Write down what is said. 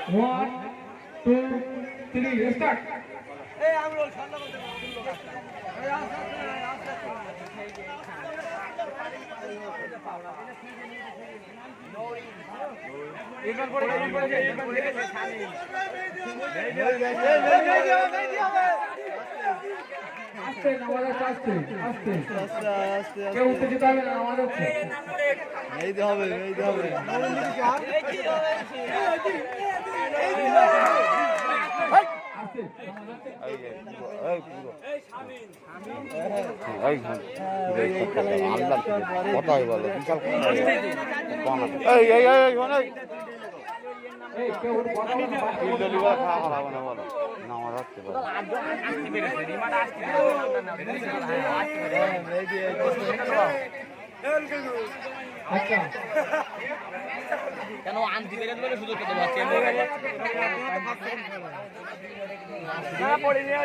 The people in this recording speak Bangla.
1 2 3 স্টার্ট আস্তে নামাজ আস্তে আস্তে আস্তে কেউ উত্তেজিত হবে না নামাজ হচ্ছে এই দিতে হবে কথাই বলে বিশাল খাওয়া হবে না বলো নামাজ আসতে পারে আচ্ছা কেন আনজি বেরে বলে সুযোগ পেতে পারছি পড়ে নিয়ে